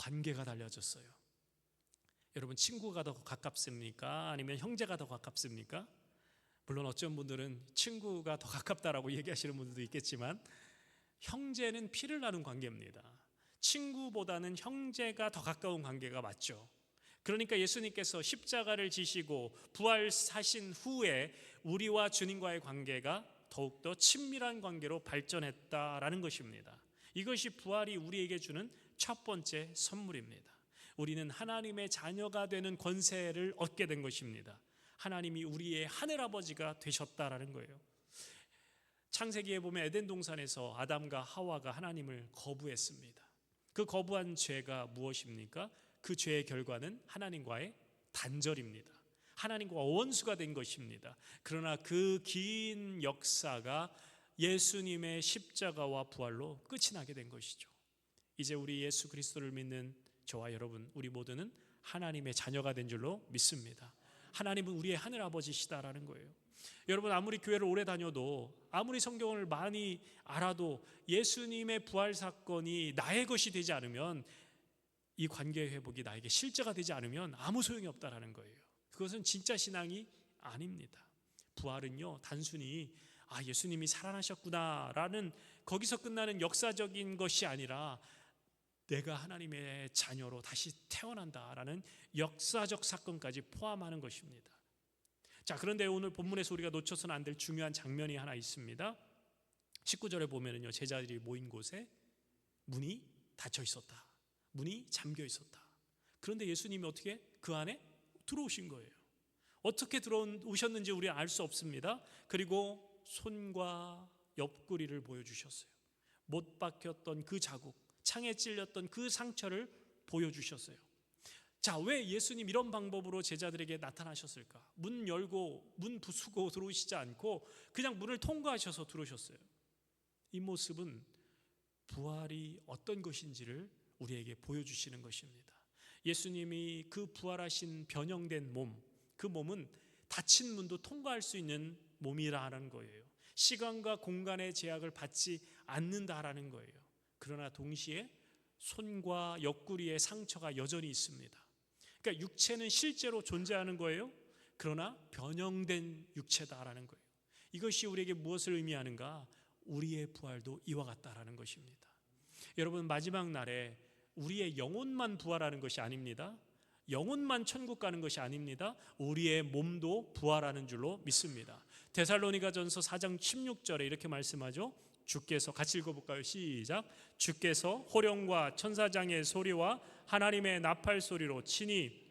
관계가 달라졌어요. 여러분, 친구가 더 가깝습니까? 아니면 형제가 더 가깝습니까? 물론 어떤 분들은 친구가 더 가깝다라고 얘기하시는 분들도 있겠지만, 형제는 피를 나눈 관계입니다. 친구보다는 형제가 더 가까운 관계가 맞죠. 그러니까 예수님께서 십자가를 지시고 부활하신 후에 우리와 주님과의 관계가 더욱더 친밀한 관계로 발전했다라는 것입니다. 이것이 부활이 우리에게 주는 첫 번째 선물입니다. 우리는 하나님의 자녀가 되는 권세를 얻게 된 것입니다. 하나님이 우리의 하늘아버지가 되셨다라는 거예요. 창세기에 보면 에덴 동산에서 아담과 하와가 하나님을 거부했습니다. 그 거부한 죄가 무엇입니까? 그 죄의 결과는 하나님과의 단절입니다. 하나님과 원수가 된 것입니다. 그러나 그 긴 역사가 예수님의 십자가와 부활로 끝이 나게 된 것이죠. 이제 우리 예수 그리스도를 믿는 저와 여러분, 우리 모두는 하나님의 자녀가 된 줄로 믿습니다. 하나님은 우리의 하늘아버지시다라는 거예요. 여러분, 아무리 교회를 오래 다녀도, 아무리 성경을 많이 알아도 예수님의 부활 사건이 나의 것이 되지 않으면, 이 관계 회복이 나에게 실제가 되지 않으면 아무 소용이 없다라는 거예요. 그것은 진짜 신앙이 아닙니다. 부활은요, 단순히 예수님이 살아나셨구나라는 거기서 끝나는 역사적인 것이 아니라 내가 하나님의 자녀로 다시 태어난다라는 역사적 사건까지 포함하는 것입니다. 자, 그런데 오늘 본문에서 우리가 놓쳐서는 안 될 중요한 장면이 하나 있습니다. 19절에 보면은요, 제자들이 모인 곳에 문이 닫혀 있었다. 문이 잠겨 있었다. 그런데 예수님이 어떻게 그 안에 들어오신 거예요. 어떻게 들어오셨는지 우리는 알 수 없습니다. 그리고 손과 옆구리를 보여주셨어요. 못 박혔던 그 자국, 창에 찔렸던 그 상처를 보여주셨어요. 자, 왜 예수님 이런 방법으로 제자들에게 나타나셨을까? 문 열고 문 부수고 들어오시지 않고 그냥 문을 통과하셔서 들어오셨어요. 이 모습은 부활이 어떤 것인지를 우리에게 보여주시는 것입니다. 예수님이 그 부활하신 변형된 몸, 그 몸은 닫힌 문도 통과할 수 있는 몸이라는 거예요. 시간과 공간의 제약을 받지 않는다라는 거예요. 그러나 동시에 손과 옆구리의 상처가 여전히 있습니다. 그러니까 육체는 실제로 존재하는 거예요. 그러나 변형된 육체다라는 거예요. 이것이 우리에게 무엇을 의미하는가? 우리의 부활도 이와 같다라는 것입니다. 여러분, 마지막 날에 우리의 영혼만 부활하는 것이 아닙니다. 영혼만 천국 가는 것이 아닙니다. 우리의 몸도 부활하는 줄로 믿습니다. 데살로니가전서 4장 16절에 이렇게 말씀하죠. 주께서, 같이 읽어볼까요? 시작. 주께서 호령과 천사장의 소리와 하나님의 나팔 소리로 친히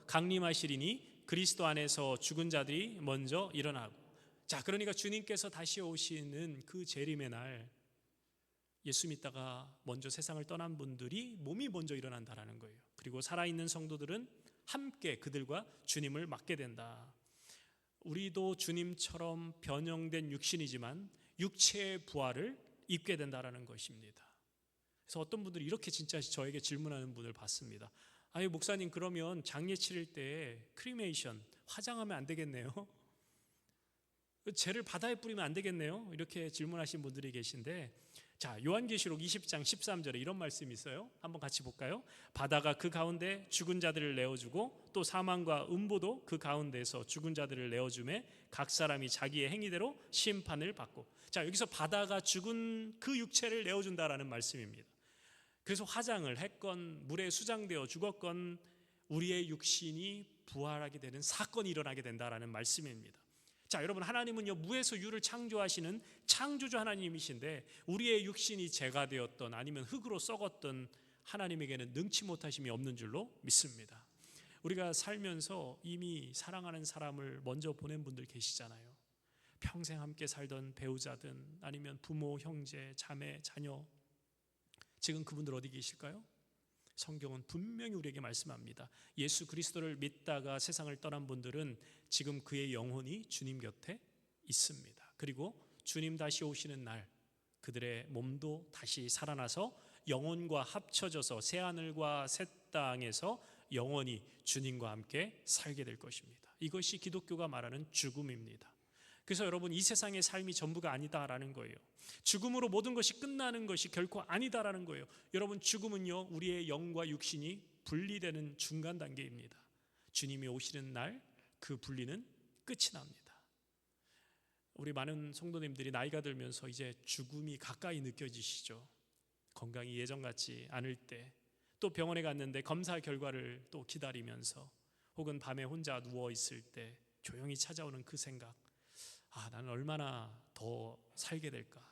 강림하시리니 그리스도 안에서 죽은 자들이 먼저 일어나고. 자, 그러니까 주님께서 다시 오시는 그 재림의 날, 예수 믿다가 먼저 세상을 떠난 분들이 몸이 먼저 일어난다라는 거예요. 그리고 살아있는 성도들은 함께 그들과 주님을 맞게 된다. 우리도 주님처럼 변형된 육신이지만 육체의 부활을 입게 된다라는 것입니다. 그래서 어떤 분들이 이렇게 진짜 저에게 질문하는 분을 봤습니다. 아니, 목사님, 그러면 장례 치를 때 크리메이션, 화장하면 안 되겠네요? 죄를 바다에 뿌리면 안 되겠네요? 이렇게 질문하신 분들이 계신데, 자, 요한계시록 20장 13절에 이런 말씀이 있어요. 한번 같이 볼까요? 바다가 그 가운데 죽은 자들을 내어주고 또 사망과 음보도 그 가운데서 죽은 자들을 내어주매 각 사람이 자기의 행위대로 심판을 받고. 자, 여기서 바다가 죽은 그 육체를 내어준다라는 말씀입니다. 그래서 화장을 했건 물에 수장되어 죽었건 우리의 육신이 부활하게 되는 사건이 일어나게 된다라는 말씀입니다. 자, 여러분, 하나님은요, 무에서 유를 창조하시는 창조주 하나님이신데 우리의 육신이 재가 되었던 아니면 흙으로 썩었던 하나님에게는 능치 못하심이 없는 줄로 믿습니다. 우리가 살면서 이미 사랑하는 사람을 먼저 보낸 분들 계시잖아요. 평생 함께 살던 배우자든 아니면 부모, 형제, 자매, 자녀, 지금 그분들 어디 계실까요? 성경은 분명히 우리에게 말씀합니다. 예수 그리스도를 믿다가 세상을 떠난 분들은 지금 그의 영혼이 주님 곁에 있습니다. 그리고 주님 다시 오시는 날 그들의 몸도 다시 살아나서 영혼과 합쳐져서 새하늘과 새 땅에서 영원히 주님과 함께 살게 될 것입니다. 이것이 기독교가 말하는 죽음입니다. 그래서 여러분, 이 세상의 삶이 전부가 아니다라는 거예요. 죽음으로 모든 것이 끝나는 것이 결코 아니다라는 거예요. 여러분, 죽음은요, 우리의 영과 육신이 분리되는 중간 단계입니다. 주님이 오시는 날 그 분리는 끝이 납니다. 우리 많은 성도님들이 나이가 들면서 이제 죽음이 가까이 느껴지시죠. 건강이 예전 같지 않을 때, 또 병원에 갔는데 검사 결과를 또 기다리면서, 혹은 밤에 혼자 누워 있을 때 조용히 찾아오는 그 생각, 나는 얼마나 더 살게 될까?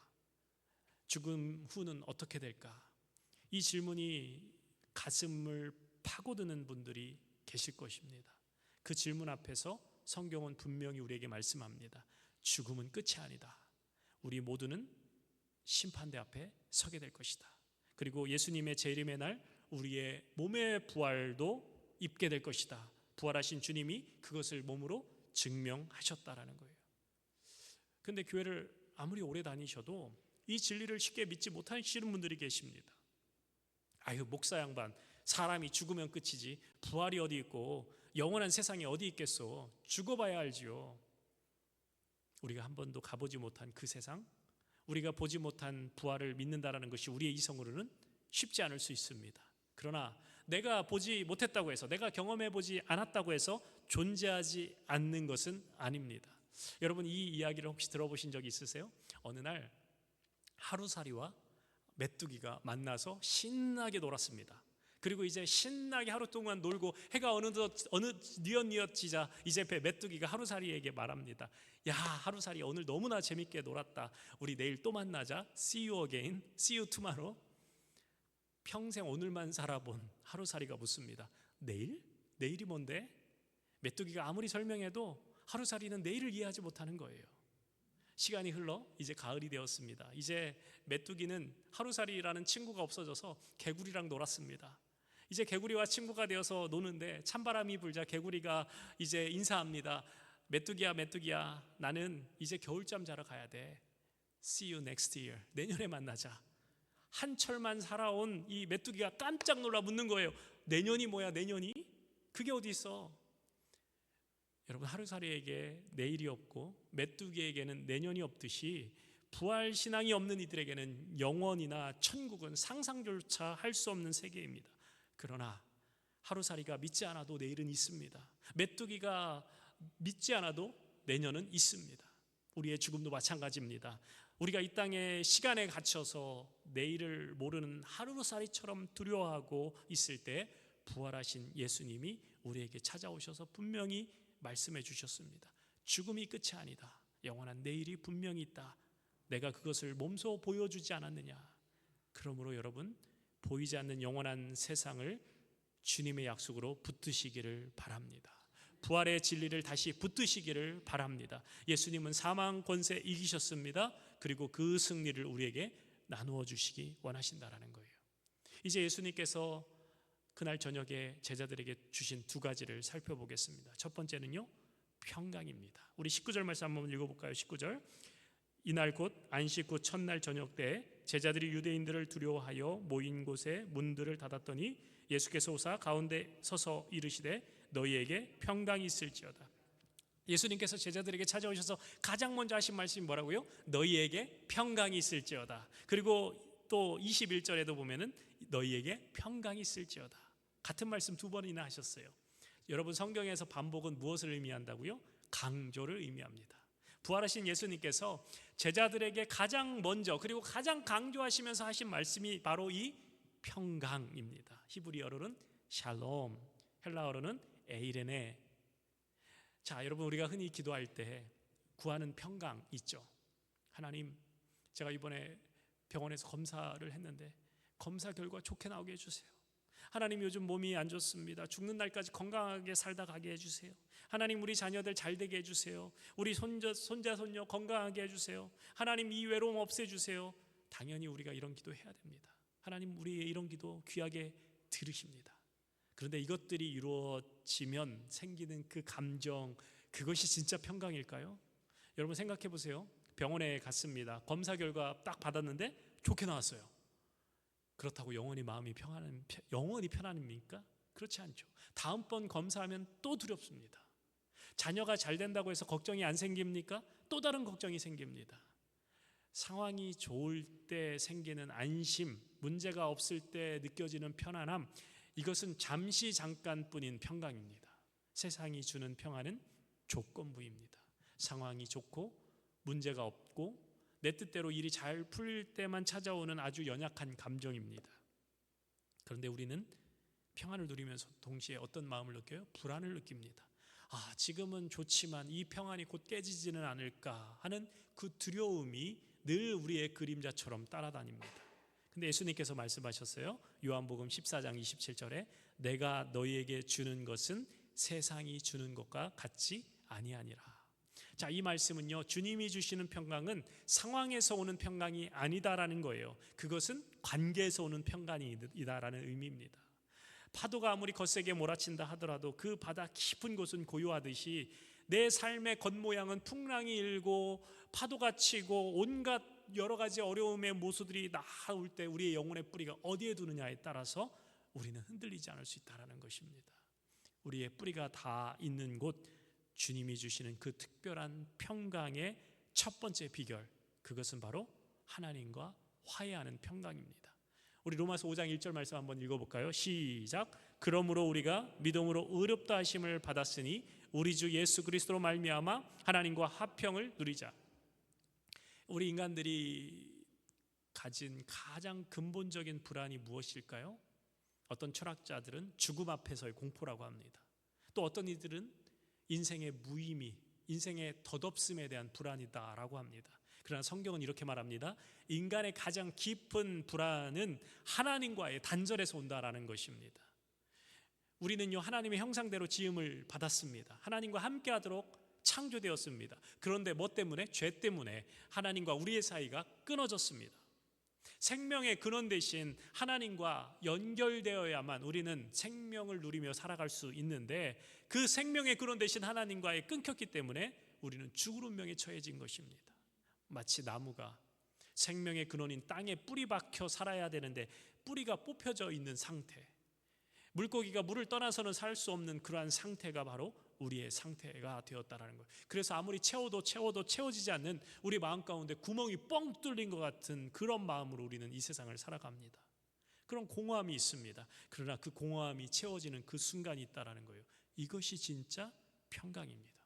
죽음 후는 어떻게 될까? 이 질문이 가슴을 파고드는 분들이 계실 것입니다. 그 질문 앞에서 성경은 분명히 우리에게 말씀합니다. 죽음은 끝이 아니다. 우리 모두는 심판대 앞에 서게 될 것이다. 그리고 예수님의 재림의 날 우리의 몸의 부활도 입게 될 것이다. 부활하신 주님이 그것을 몸으로 증명하셨다라는 거예요. 근데 교회를 아무리 오래 다니셔도 이 진리를 쉽게 믿지 못하시는 분들이 계십니다. 목사 양반, 사람이 죽으면 끝이지 부활이 어디 있고 영원한 세상이 어디 있겠소? 죽어봐야 알지요. 우리가 한 번도 가보지 못한 그 세상, 우리가 보지 못한 부활을 믿는다라는 것이 우리의 이성으로는 쉽지 않을 수 있습니다. 그러나 내가 보지 못했다고 해서, 내가 경험해 보지 않았다고 해서 존재하지 않는 것은 아닙니다. 여러분, 이 이야기를 혹시 들어보신 적이 있으세요? 어느 날 하루살이와 메뚜기가 만나서 신나게 놀았습니다. 그리고 이제 신나게 하루 동안 놀고 해가 어느 뉘엿뉘엿지자 이제 메뚜기가 하루살이에게 말합니다. 야, 하루살이 오늘 너무나 재밌게 놀았다. 우리 내일 또 만나자. See you again. See you tomorrow. 평생 오늘만 살아본 하루살이가 묻습니다. 내일? 내일이 뭔데? 메뚜기가 아무리 설명해도 하루살이는 내일을 이해하지 못하는 거예요. 시간이 흘러 이제 가을이 되었습니다. 이제 메뚜기는 하루살이라는 친구가 없어져서 개구리랑 놀았습니다. 이제 개구리와 친구가 되어서 노는데 찬바람이 불자 개구리가 이제 인사합니다. 메뚜기야, 메뚜기야, 나는 이제 겨울잠 자러 가야 돼. See you next year. 내년에 만나자. 한철만 살아온 이 메뚜기가 깜짝 놀라 묻는 거예요. 내년이 뭐야, 내년이? 그게 어디 있어? 여러분, 하루살이에게 내일이 없고 메뚜기에게는 내년이 없듯이 부활신앙이 없는 이들에게는 영원이나 천국은 상상조차 할 수 없는 세계입니다. 그러나 하루살이가 믿지 않아도 내일은 있습니다. 메뚜기가 믿지 않아도 내년은 있습니다. 우리의 죽음도 마찬가지입니다. 우리가 이 땅에 시간에 갇혀서 내일을 모르는 하루살이처럼 두려워하고 있을 때 부활하신 예수님이 우리에게 찾아오셔서 분명히 말씀해 주셨습니다. 죽음이 끝이 아니다. 영원한 내일이 분명히 있다. 내가 그것을 몸소 보여주지 않았느냐. 그러므로 여러분, 보이지 않는 영원한 세상을 주님의 약속으로 붙드시기를 바랍니다. 부활의 진리를 다시 붙드시기를 바랍니다. 예수님은 사망 권세 이기셨습니다. 그리고 그 승리를 우리에게 나누어 주시기 원하신다라는 거예요. 이제 예수님께서 그날 저녁에 제자들에게 주신 두 가지를 살펴보겠습니다. 첫 번째는요, 평강입니다. 우리 19절 말씀 한번 읽어볼까요? 19절. 이날 곧 안식 후 첫날 저녁 때 제자들이 유대인들을 두려워하여 모인 곳에 문들을 닫았더니 예수께서 오사 가운데 서서 이르시되 너희에게 평강이 있을지어다. 예수님께서 제자들에게 찾아오셔서 가장 먼저 하신 말씀이 뭐라고요? 너희에게 평강이 있을지어다. 그리고 또 21절에도 보면은 너희에게 평강이 있을지어다. 같은 말씀 두 번이나 하셨어요. 여러분, 성경에서 반복은 무엇을 의미한다고요? 강조를 의미합니다. 부활하신 예수님께서 제자들에게 가장 먼저 그리고 가장 강조하시면서 하신 말씀이 바로 이 평강입니다. 히브리어로는 샬롬, 헬라어로는 에이레네. 자, 여러분, 우리가 흔히 기도할 때 구하는 평강 있죠. 하나님, 제가 이번에 병원에서 검사를 했는데 검사 결과 좋게 나오게 해주세요. 하나님, 요즘 몸이 안 좋습니다. 죽는 날까지 건강하게 살다 가게 해주세요. 하나님, 우리 자녀들 잘 되게 해주세요. 우리 손자 손녀 건강하게 해주세요. 하나님, 이 외로움 없애주세요. 당연히 우리가 이런 기도 해야 됩니다. 하나님, 우리의 이런 기도 귀하게 들으십니다. 그런데 이것들이 이루어지면 생기는 그 감정, 그것이 진짜 평강일까요? 여러분, 생각해 보세요. 병원에 갔습니다. 검사 결과 딱 받았는데 좋게 나왔어요. 그렇다고 영원히 마음이 영원히 편안합니까? 그렇지 않죠. 다음번 검사하면 또 두렵습니다. 자녀가 잘 된다고 해서 걱정이 안 생깁니까? 또 다른 걱정이 생깁니다. 상황이 좋을 때 생기는 안심, 문제가 없을 때 느껴지는 편안함, 이것은 잠시 잠깐뿐인 평강입니다. 세상이 주는 평안은 조건부입니다. 상황이 좋고 문제가 없고 내 뜻대로 일이 잘 풀릴 때만 찾아오는 아주 연약한 감정입니다. 그런데 우리는 평안을 누리면서 동시에 어떤 마음을 느껴요? 불안을 느낍니다. 지금은 좋지만 이 평안이 곧 깨지지는 않을까 하는 그 두려움이 늘 우리의 그림자처럼 따라다닙니다. 근데 예수님께서 말씀하셨어요. 요한복음 14장 27절에 내가 너희에게 주는 것은 세상이 주는 것과 같지 아니하니라. 자, 이 말씀은요, 주님이 주시는 평강은 상황에서 오는 평강이 아니다라는 거예요. 그것은 관계에서 오는 평강이다라는 의미입니다. 파도가 아무리 거세게 몰아친다 하더라도 그 바다 깊은 곳은 고요하듯이 내 삶의 겉모양은 풍랑이 일고 파도가 치고 온갖 여러 가지 어려움의 모습들이 나올 때 우리의 영혼의 뿌리가 어디에 두느냐에 따라서 우리는 흔들리지 않을 수 있다는 것입니다. 우리의 뿌리가 다 있는 곳, 주님이 주시는 그 특별한 평강의 첫 번째 비결, 그것은 바로 하나님과 화해하는 평강입니다. 우리 로마서 5장 1절 말씀 한번 읽어볼까요? 시작. 그러므로 우리가 믿음으로 의롭다 하심을 받았으니 우리 주 예수 그리스도로 말미암아 하나님과 화평을 누리자. 우리 인간들이 가진 가장 근본적인 불안이 무엇일까요? 어떤 철학자들은 죽음 앞에서의 공포라고 합니다. 또 어떤 이들은 인생의 무의미, 인생의 덧없음에 대한 불안이다라고 합니다. 그러나 성경은 이렇게 말합니다. 인간의 가장 깊은 불안은 하나님과의 단절에서 온다라는 것입니다. 우리는요, 하나님의 형상대로 지음을 받았습니다. 하나님과 함께하도록 창조되었습니다. 그런데 뭐 때문에? 죄 때문에 하나님과 우리의 사이가 끊어졌습니다. 생명의 근원 대신 하나님과 연결되어야만 우리는 생명을 누리며 살아갈 수 있는데, 그 생명의 근원 대신 하나님과의 끊겼기 때문에 우리는 죽을 운명에 처해진 것입니다. 마치 나무가 생명의 근원인 땅에 뿌리 박혀 살아야 되는데 뿌리가 뽑혀져 있는 상태, 물고기가 물을 떠나서는 살 수 없는 그러한 상태가 바로 우리의 상태가 되었다라는 거예요. 그래서 아무리 채워도 채워지지 않는 우리 마음 가운데 구멍이 뻥 뚫린 것 같은 그런 마음으로 우리는 이 세상을 살아갑니다. 그런 공허함이 있습니다. 그러나 그 공허함이 채워지는 그 순간이 있다라는 거예요. 이것이 진짜 평강입니다.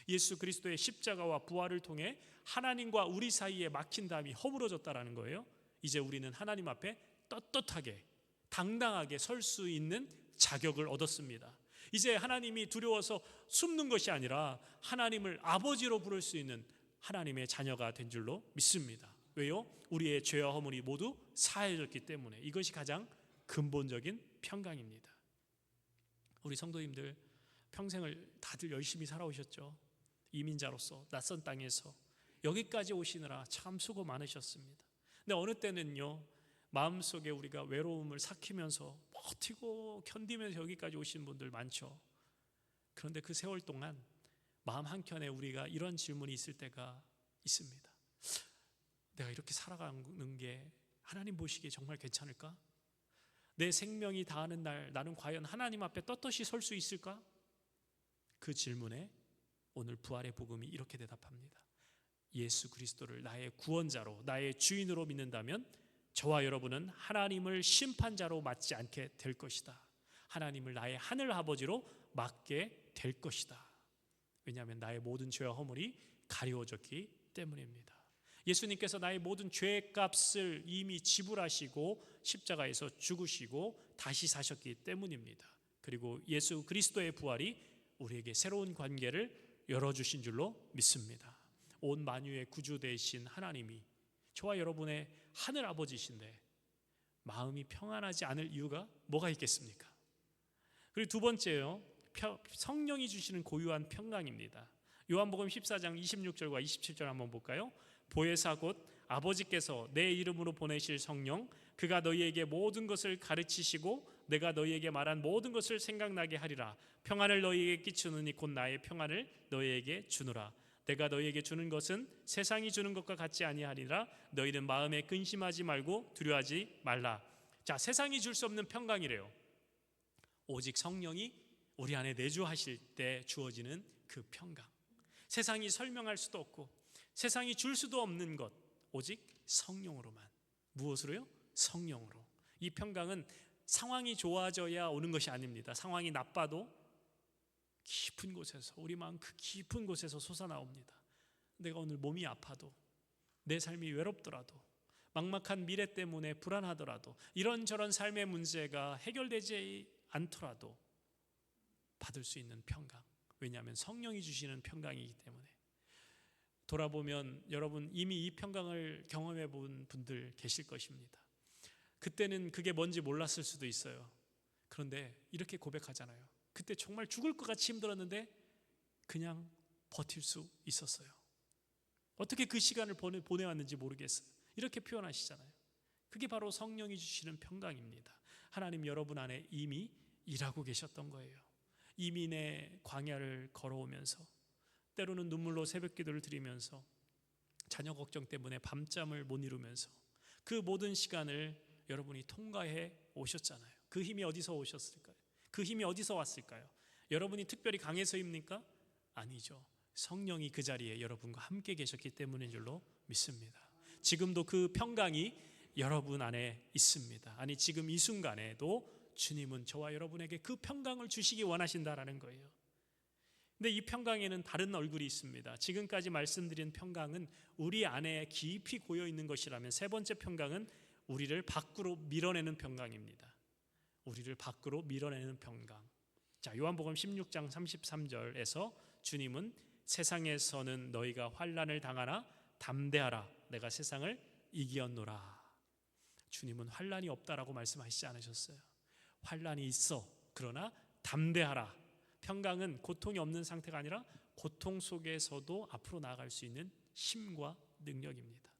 예수 그리스도의 십자가와 부활을 통해 하나님과 우리 사이에 막힌 담이 허물어졌다라는 거예요. 이제 우리는 하나님 앞에 떳떳하게 당당하게 설 수 있는 자격을 얻었습니다. 이제 하나님이 두려워서 숨는 것이 아니라 하나님을 아버지로 부를 수 있는 하나님의 자녀가 된 줄로 믿습니다. 왜요? 우리의 죄와 허물이 모두 사해졌기 때문에. 이것이 가장 근본적인 평강입니다. 우리 성도님들 평생을 다들 열심히 살아오셨죠. 이민자로서 낯선 땅에서 여기까지 오시느라 참 수고 많으셨습니다. 근데 어느 때는요, 마음속에 우리가 외로움을 삭히면서 버티고 견디면서 여기까지 오신 분들 많죠. 그런데 그 세월 동안 마음 한켠에 우리가 이런 질문이 있을 때가 있습니다. 내가 이렇게 살아가는 게 하나님 보시기에 정말 괜찮을까? 내 생명이 다하는 날 나는 과연 하나님 앞에 떳떳이 설 수 있을까? 그 질문에 오늘 부활의 복음이 이렇게 대답합니다. 예수 그리스도를 나의 구원자로, 나의 주인으로 믿는다면 저와 여러분은 하나님을 심판자로 맞지 않게 될 것이다. 하나님을 나의 하늘 아버지로 맞게 될 것이다. 왜냐하면 나의 모든 죄와 허물이 가리워졌기 때문입니다. 예수님께서 나의 모든 죄의 값을 이미 지불하시고 십자가에서 죽으시고 다시 사셨기 때문입니다. 그리고 예수 그리스도의 부활이 우리에게 새로운 관계를 열어주신 줄로 믿습니다. 온 만유의 구주 되신 하나님이 저와 여러분의 하늘 아버지신데 마음이 평안하지 않을 이유가 뭐가 있겠습니까? 그리고 두 번째요, 성령이 주시는 고유한 평강입니다. 요한복음 14장 26절과 27절 한번 볼까요? 보혜사 곧 아버지께서 내 이름으로 보내실 성령, 그가 너희에게 모든 것을 가르치시고 내가 너희에게 말한 모든 것을 생각나게 하리라. 평안을 너희에게 끼치느니 곧 나의 평안을 너희에게 주노라. 내가 너희에게 주는 것은 세상이 주는 것과 같지 아니하리라. 너희는 마음에 근심하지 말고 두려워하지 말라. 자, 세상이 줄 수 없는 평강이래요. 오직 성령이 우리 안에 내주하실 때 주어지는 그 평강. 세상이 설명할 수도 없고 세상이 줄 수도 없는 것, 오직 성령으로만. 무엇으로요? 성령으로. 이 평강은 상황이 좋아져야 오는 것이 아닙니다. 상황이 나빠도 깊은 곳에서, 우리 마음 그 깊은 곳에서 솟아나옵니다. 내가 오늘 몸이 아파도, 내 삶이 외롭더라도, 막막한 미래 때문에 불안하더라도, 이런저런 삶의 문제가 해결되지 않더라도 받을 수 있는 평강. 왜냐하면 성령이 주시는 평강이기 때문에. 돌아보면 여러분 이미 이 평강을 경험해 본 분들 계실 것입니다. 그때는 그게 뭔지 몰랐을 수도 있어요. 그런데 이렇게 고백하잖아요. 그때 정말 죽을 것 같이 힘들었는데 그냥 버틸 수 있었어요. 어떻게 그 시간을 보내왔는지 모르겠어요. 이렇게 표현하시잖아요. 그게 바로 성령이 주시는 평강입니다. 하나님 여러분 안에 이미 일하고 계셨던 거예요. 이민의 광야를 걸어오면서, 때로는 눈물로 새벽기도를 드리면서, 자녀 걱정 때문에 밤잠을 못 이루면서 그 모든 시간을 여러분이 통과해 오셨잖아요. 그 힘이 어디서 오셨을까요? 그 힘이 어디서 왔을까요? 여러분이 특별히 강해서입니까? 아니죠. 성령이 그 자리에 여러분과 함께 계셨기 때문인 줄로 믿습니다. 지금도 그 평강이 여러분 안에 있습니다. 아니, 지금 이 순간에도 주님은 저와 여러분에게 그 평강을 주시기 원하신다라는 거예요. 근데 이 평강에는 다른 얼굴이 있습니다. 지금까지 말씀드린 평강은 우리 안에 깊이 고여 있는 것이라면, 세 번째 평강은 우리를 밖으로 밀어내는 평강입니다. 우리를 밖으로 밀어내는 평강. 자, 요한복음 16장 33절에서 주님은 세상에서는 너희가 환난을 당하나 담대하라, 내가 세상을 이기었노라. 주님은 환난이 없다라고 말씀하시지 않으셨어요. 환난이 있어, 그러나 담대하라. 평강은 고통이 없는 상태가 아니라 고통 속에서도 앞으로 나아갈 수 있는 힘과 능력입니다.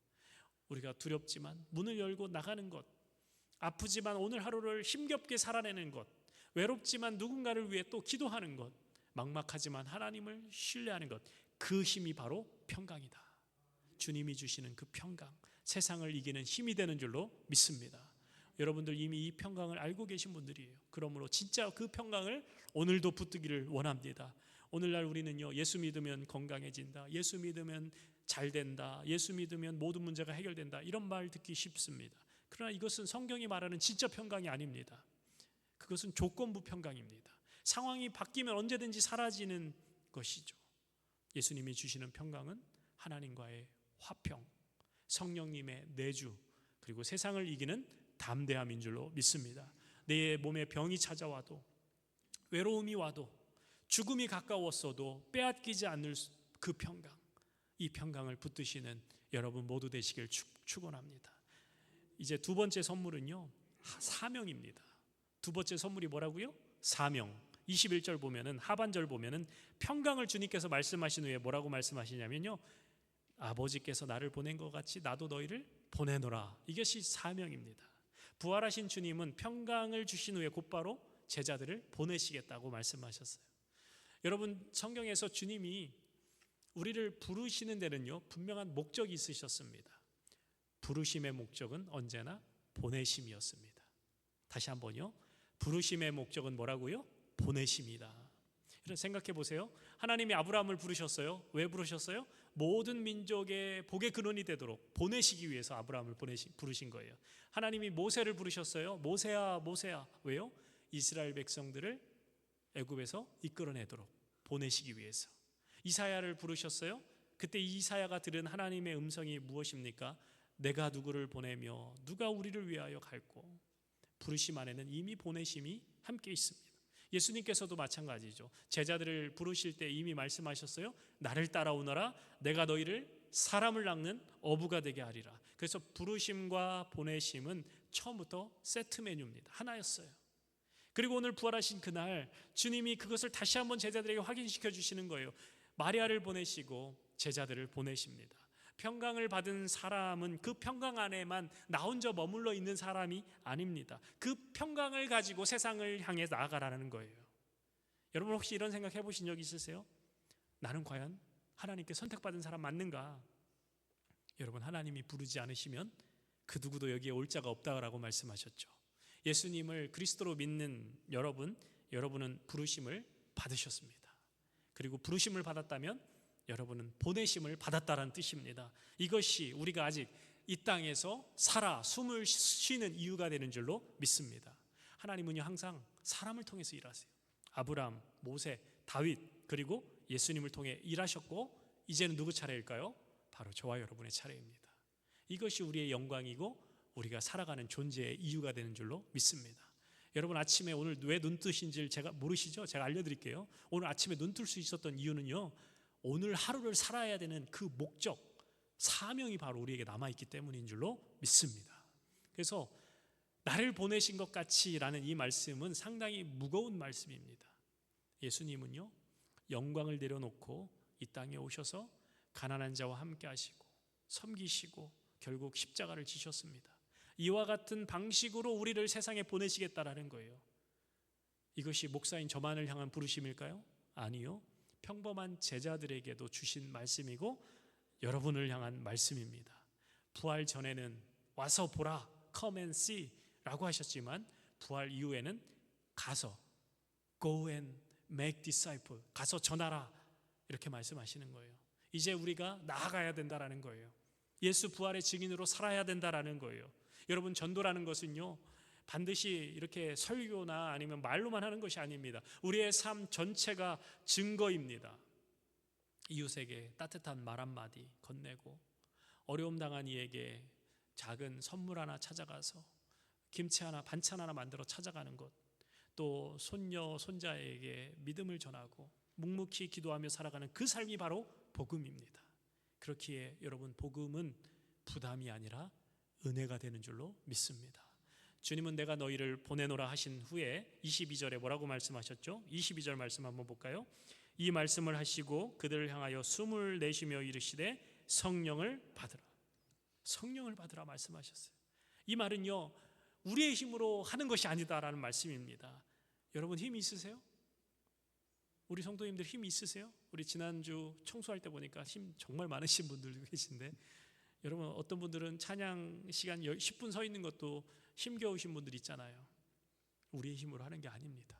우리가 두렵지만 문을 열고 나가는 것, 아프지만 오늘 하루를 힘겹게 살아내는 것, 외롭지만 누군가를 위해 또 기도하는 것, 막막하지만 하나님을 신뢰하는 것, 그 힘이 바로 평강이다. 주님이 주시는 그 평강, 세상을 이기는 힘이 되는 줄로 믿습니다. 여러분들 이미 이 평강을 알고 계신 분들이에요. 그러므로 진짜 그 평강을 오늘도 붙들기를 원합니다. 오늘날 우리는요, 예수 믿으면 건강해진다, 예수 믿으면 잘 된다, 예수 믿으면 모든 문제가 해결된다, 이런 말 듣기 쉽습니다. 그러나 이것은 성경이 말하는 진짜 평강이 아닙니다. 그것은 조건부 평강입니다. 상황이 바뀌면 언제든지 사라지는 것이죠. 예수님이 주시는 평강은 하나님과의 화평, 성령님의 내주, 그리고 세상을 이기는 담대함인 줄로 믿습니다. 내 몸에 병이 찾아와도, 외로움이 와도, 죽음이 가까웠어도 빼앗기지 않을 그 평강, 이 평강을 붙드시는 여러분 모두 되시길 축원합니다. 이제 두 번째 선물은요, 사명입니다. 두 번째 선물이 뭐라고요? 사명. 21절 보면은, 하반절 보면은 평강을 주님께서 말씀하신 후에 뭐라고 말씀하시냐면요, 아버지께서 나를 보낸 것 같이 나도 너희를 보내노라. 이것이 사명입니다. 부활하신 주님은 평강을 주신 후에 곧바로 제자들을 보내시겠다고 말씀하셨어요. 여러분, 성경에서 주님이 우리를 부르시는 데는요, 분명한 목적이 있으셨습니다. 부르심의 목적은 언제나 보내심이었습니다. 다시 한번요, 부르심의 목적은 뭐라고요? 보내심이다. 생각해 보세요. 하나님이 아브라함을 부르셨어요. 왜 부르셨어요? 모든 민족의 복의 근원이 되도록 보내시기 위해서 아브라함을 부르신 거예요. 하나님이 모세를 부르셨어요. 모세야, 모세야. 왜요? 이스라엘 백성들을 애굽에서 이끌어내도록 보내시기 위해서. 이사야를 부르셨어요. 그때 이사야가 들은 하나님의 음성이 무엇입니까? 내가 누구를 보내며 누가 우리를 위하여 갈고. 부르심 안에는 이미 보내심이 함께 있습니다. 예수님께서도 마찬가지죠. 제자들을 부르실 때 이미 말씀하셨어요. 나를 따라오너라, 내가 너희를 사람을 낚는 어부가 되게 하리라. 그래서 부르심과 보내심은 처음부터 세트 메뉴입니다. 하나였어요. 그리고 오늘 부활하신 그날 주님이 그것을 다시 한번 제자들에게 확인시켜 주시는 거예요. 마리아를 보내시고 제자들을 보내십니다. 평강을 받은 사람은 그 평강 안에만 나 혼자 머물러 있는 사람이 아닙니다. 그 평강을 가지고 세상을 향해 나아가라는 거예요. 여러분 혹시 이런 생각 해보신 적 있으세요? 나는 과연 하나님께 선택받은 사람 맞는가? 여러분, 하나님이 부르지 않으시면 그 누구도 여기에 올 자가 없다라고 말씀하셨죠. 예수님을 그리스도로 믿는 여러분은 부르심을 받으셨습니다. 그리고 부르심을 받았다면 여러분은 보내심을 받았다라는 뜻입니다. 이것이 우리가 아직 이 땅에서 살아 숨을 쉬는 이유가 되는 줄로 믿습니다. 하나님은요 항상 사람을 통해서 일하세요. 아브라함, 모세, 다윗, 그리고 예수님을 통해 일하셨고, 이제는 누구 차례일까요? 바로 저와 여러분의 차례입니다. 이것이 우리의 영광이고 우리가 살아가는 존재의 이유가 되는 줄로 믿습니다. 여러분, 아침에 오늘 왜 눈 뜨신지를 제가 모르시죠? 제가 알려드릴게요. 오늘 아침에 눈 뜰 수 있었던 이유는요, 오늘 하루를 살아야 되는 그 목적, 사명이 바로 우리에게 남아있기 때문인 줄로 믿습니다. 그래서 나를 보내신 것 같이라는 이 말씀은 상당히 무거운 말씀입니다. 예수님은요 영광을 내려놓고 이 땅에 오셔서 가난한 자와 함께 하시고 섬기시고 결국 십자가를 지셨습니다. 이와 같은 방식으로 우리를 세상에 보내시겠다라는 거예요. 이것이 목사인 저만을 향한 부르심일까요? 아니요, 평범한 제자들에게도 주신 말씀이고 여러분을 향한 말씀입니다. 부활 전에는 와서 보라, come and see 라고 하셨지만, 부활 이후에는 가서 go and make disciple, 가서 전하라, 이렇게 말씀하시는 거예요. 이제 우리가 나아가야 된다라는 거예요. 예수 부활의 증인으로 살아야 된다라는 거예요. 여러분, 전도라는 것은요 반드시 이렇게 설교나 아니면 말로만 하는 것이 아닙니다. 우리의 삶 전체가 증거입니다. 이웃에게 따뜻한 말 한마디 건네고, 어려움 당한 이에게 작은 선물 하나 찾아가서 김치 하나, 반찬 하나 만들어 찾아가는 것, 또 손녀, 손자에게 믿음을 전하고 묵묵히 기도하며 살아가는 그 삶이 바로 복음입니다. 그렇기에 여러분, 복음은 부담이 아니라 은혜가 되는 줄로 믿습니다. 주님은 내가 너희를 보내노라 하신 후에 22절에 뭐라고 말씀하셨죠? 22절 말씀 한번 볼까요? 이 말씀을 하시고 그들을 향하여 숨을 내쉬며 이르시되 성령을 받으라. 성령을 받으라 말씀하셨어요. 이 말은요 우리의 힘으로 하는 것이 아니다라는 말씀입니다. 여러분, 힘이 있으세요? 우리 성도님들 힘이 있으세요? 우리 지난주 청소할 때 보니까 힘 정말 많으신 분들도 계신데, 여러분 어떤 분들은 찬양 시간 10분 서 있는 것도 힘겨우신 분들 있잖아요. 우리의 힘으로 하는 게 아닙니다.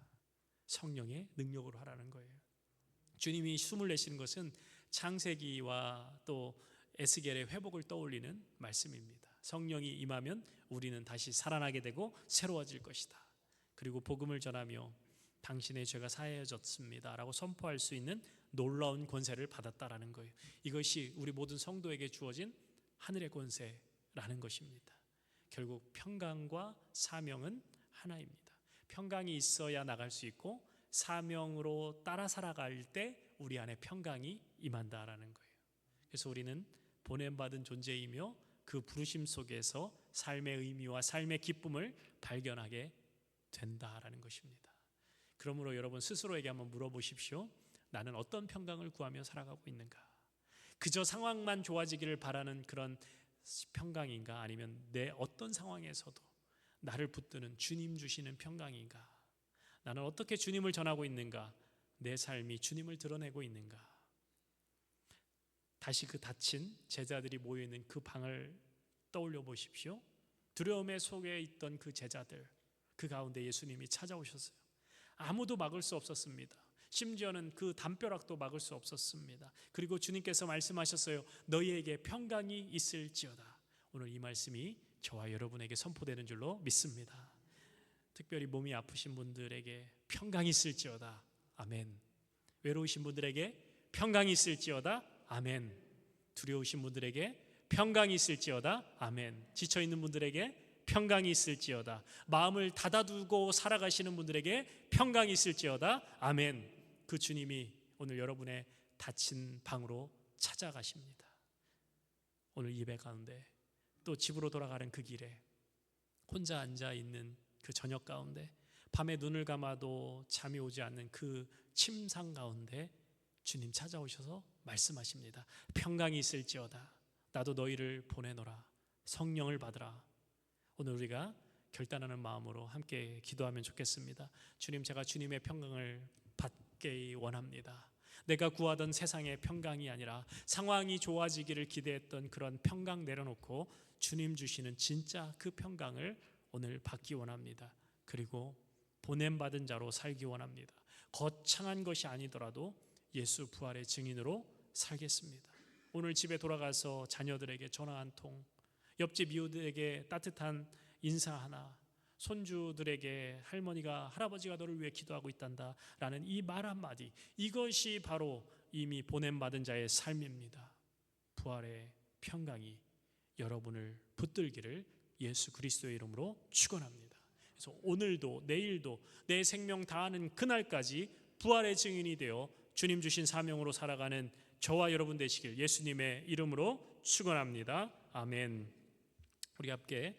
성령의 능력으로 하라는 거예요. 주님이 숨을 내쉬는 것은 창세기와 또 에스겔의 회복을 떠올리는 말씀입니다. 성령이 임하면 우리는 다시 살아나게 되고 새로워질 것이다. 그리고 복음을 전하며 당신의 죄가 사해졌습니다 라고 선포할 수 있는 놀라운 권세를 받았다라는 거예요. 이것이 우리 모든 성도에게 주어진 하늘의 권세라는 것입니다. 결국 평강과 사명은 하나입니다. 평강이 있어야 나갈 수 있고, 사명으로 따라 살아갈 때 우리 안에 평강이 임한다라는 거예요. 그래서 우리는 보냄받은 존재이며 그 부르심 속에서 삶의 의미와 삶의 기쁨을 발견하게 된다라는 것입니다. 그러므로 여러분 스스로에게 한번 물어보십시오. 나는 어떤 평강을 구하며 살아가고 있는가? 그저 상황만 좋아지기를 바라는 그런 평강인가? 아니면 내 어떤 상황에서도 나를 붙드는 주님 주시는 평강인가? 나는 어떻게 주님을 전하고 있는가? 내 삶이 주님을 드러내고 있는가? 다시 그 다친 제자들이 모여있는 그 방을 떠올려 보십시오. 두려움의 속에 있던 그 제자들, 그 가운데 예수님이 찾아오셨어요. 아무도 막을 수 없었습니다. 심지어는 그 담벼락도 막을 수 없었습니다. 그리고 주님께서 말씀하셨어요. 너희에게 평강이 있을지어다. 오늘 이 말씀이 저와 여러분에게 선포되는 줄로 믿습니다. 특별히 몸이 아프신 분들에게 평강이 있을지어다. 아멘. 외로우신 분들에게 평강이 있을지어다. 아멘. 두려우신 분들에게 평강이 있을지어다. 아멘. 지쳐있는 분들에게 평강이 있을지어다. 마음을 닫아두고 살아가시는 분들에게 평강이 있을지어다. 아멘. 그 주님이 오늘 여러분의 닫힌 방으로 찾아가십니다. 오늘 예배 가운데, 또 집으로 돌아가는 그 길에 혼자 앉아있는 그 저녁 가운데, 밤에 눈을 감아도 잠이 오지 않는 그 침상 가운데 주님 찾아오셔서 말씀하십니다. 평강이 있을지어다. 나도 너희를 보내노라. 성령을 받으라. 오늘 우리가 결단하는 마음으로 함께 기도하면 좋겠습니다. 주님, 제가 주님의 평강을 받기 원합니다. 내가 구하던 세상의 평강이 아니라 상황이 좋아지기를 기대했던 그런 평강 내려놓고 주님 주시는 진짜 그 평강을 오늘 받기 원합니다. 그리고 보냄받은 자로 살기 원합니다. 거창한 것이 아니더라도 예수 부활의 증인으로 살겠습니다. 오늘 집에 돌아가서 자녀들에게 전화 한 통, 옆집 이웃에게 따뜻한 인사 하나, 손주들에게 할머니가 할아버지가 너를 위해 기도하고 있단다 라는 이 말 한마디, 이것이 바로 이미 보냄받은 자의 삶입니다. 부활의 평강이 여러분을 붙들기를 예수 그리스도의 이름으로 축원합니다. 그래서 오늘도 내일도 내 생명 다하는 그날까지 부활의 증인이 되어 주님 주신 사명으로 살아가는 저와 여러분 되시길 예수님의 이름으로 축원합니다. 아멘. 우리 함께